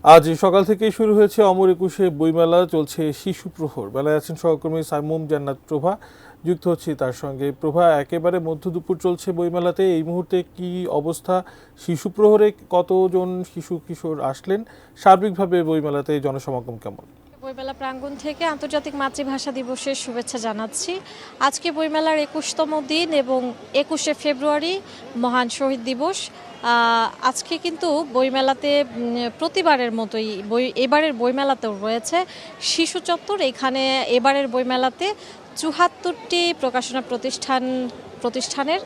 আজ সকাল থেকেই শুরু হয়েছে অমর একুশে বইমেলা, চলছে শিশু প্রহর। মেলায় আছেন সহকর্মী সাইমুম জান্নাত প্রভা, যুক্ত হচ্ছি তার সঙ্গে। প্রভা, একেবারে মধ্য দুপুর চলছে বইমেলাতে, এই মুহূর্তে কি অবস্থা? শিশু প্রহরে কতজন শিশু কিশোর আসলেন? সার্বিকভাবে বইমেলাতে জনসমাগম কেমন? বইমেলা প্রাঙ্গণ থেকে আন্তর্জাতিক মাতৃভাষা দিবসের শুভেচ্ছা জানাচ্ছি। আজকে বইমেলার ২১তম দিন এবং ২১শে ফেব্রুয়ারি মহান শহীদ দিবস। আজকে কিন্তু বইমেলাতে প্রতিবারের মতোই এবারের বইমেলাতেও রয়েছে শিশু চত্বর। এখানে এবারের বইমেলাতে ৭৪টি প্রকাশনা প্রতিষ্ঠানের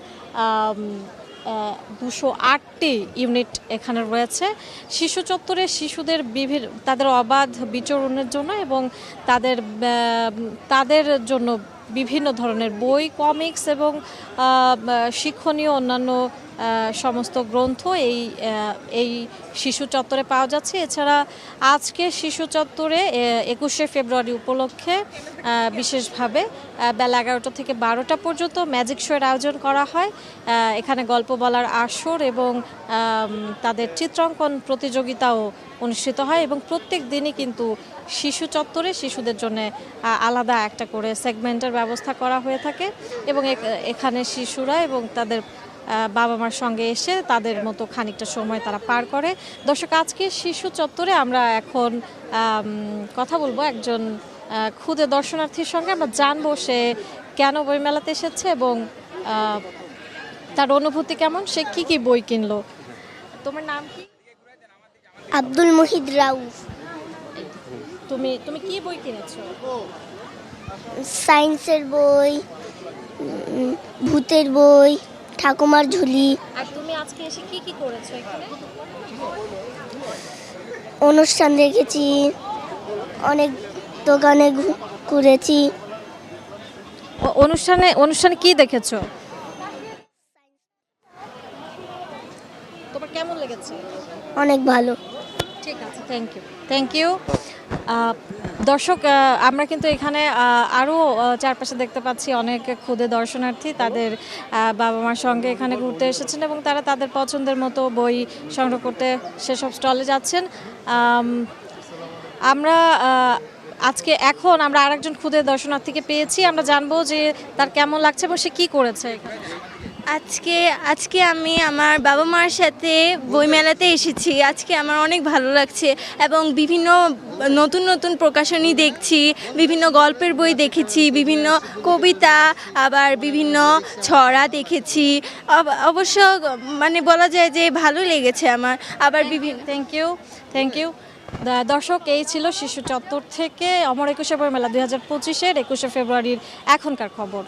২০৮টি ইউনিট এখানে রয়েছে। শিশু চত্বরে শিশুদের তাদের অবাধ বিচরণের জন্য এবং তাদের জন্য বিভিন্ন ধরনের বই, কমিক্স এবং শিক্ষণীয় অন্যান্য সমস্ত গ্রন্থ এই শিশু চত্বরে পাওয়া যাচ্ছে। এছাড়া আজকে শিশু চত্বরে ২১শে ফেব্রুয়ারি উপলক্ষে বিশেষভাবে বেলা ১১টা থেকে ১২টা পর্যন্ত ম্যাজিক শোয়ের আয়োজন করা হয়। এখানে গল্প বলার আসর এবং তাদের চিত্রাঙ্কন প্রতিযোগিতাও অনুষ্ঠিত হয় এবং প্রত্যেক দিনই কিন্তু শিশু চত্বরে শিশুদের জন্য আলাদা একটা করে সেগমেন্টের ব্যবস্থা করা হয়ে থাকে এবং এখানে শিশুরা এবং তাদের বাবা মার সঙ্গে এসে তাদের মতো খানিকটা সময় তারা পার করে। দর্শক, আজকে শিশু চত্বরে আমরা এখন কথা বলবো একজন ক্ষুদে দর্শনার্থীর সঙ্গে। আমরা জানবো সে কেন বইমেলাতে এসেছে এবং তার অনুভূতি কেমন, সে কি বই কিনলো। তোমার নাম কি? আব্দুল মুহিদ রাউফ। তুমি কি বই কিনেছো? সায়েন্সের বই, ভূতের বই, ঠাকুমার ঝুলি। আর তুমি আজকে এসে কি করেছো এখানে? অনুষ্ঠান দেখেছি, অনেক দোকানে ঘুরেছি। অনুষ্ঠানে কি দেখেছো? তোমার কেমন লেগেছে? অনেক ভালো। ঠিক আছে, থ্যাংক ইউ। দর্শক, আমরা কিন্তু এখানে আরও চারপাশে দেখতে পাচ্ছি অনেক ক্ষুদে দর্শনার্থী তাদের বাবা মার সঙ্গে এখানে ঘুরতে এসেছেন এবং তারা তাদের পছন্দের মতো বই সংগ্রহ করতে সেসব স্টলে যাচ্ছেন। এখন আমরা আরেকজন ক্ষুদে দর্শনার্থীকে পেয়েছি। আমরা জানবো যে তার কেমন লাগছে এবং সে কী করেছে এখানে। আজকে আমি আমার বাবা মার সাথে বইমেলাতে এসেছি। আজকে আমার অনেক ভালো লাগছে এবং বিভিন্ন নতুন প্রকাশনী দেখছি, বিভিন্ন গল্পের বই দেখেছি, বিভিন্ন কবিতা, আবার বিভিন্ন ছড়া দেখেছি। অবশ্য মানে বলা যায় যে ভালো লেগেছে আমার। আবার বিভিন্ন থ্যাংক ইউ। দর্শক, এই ছিল শিশু চত্বর থেকে অমর একুশে বইমেলা ২০২৫-এর ২১শে ফেব্রুয়ারির এখনকার খবর।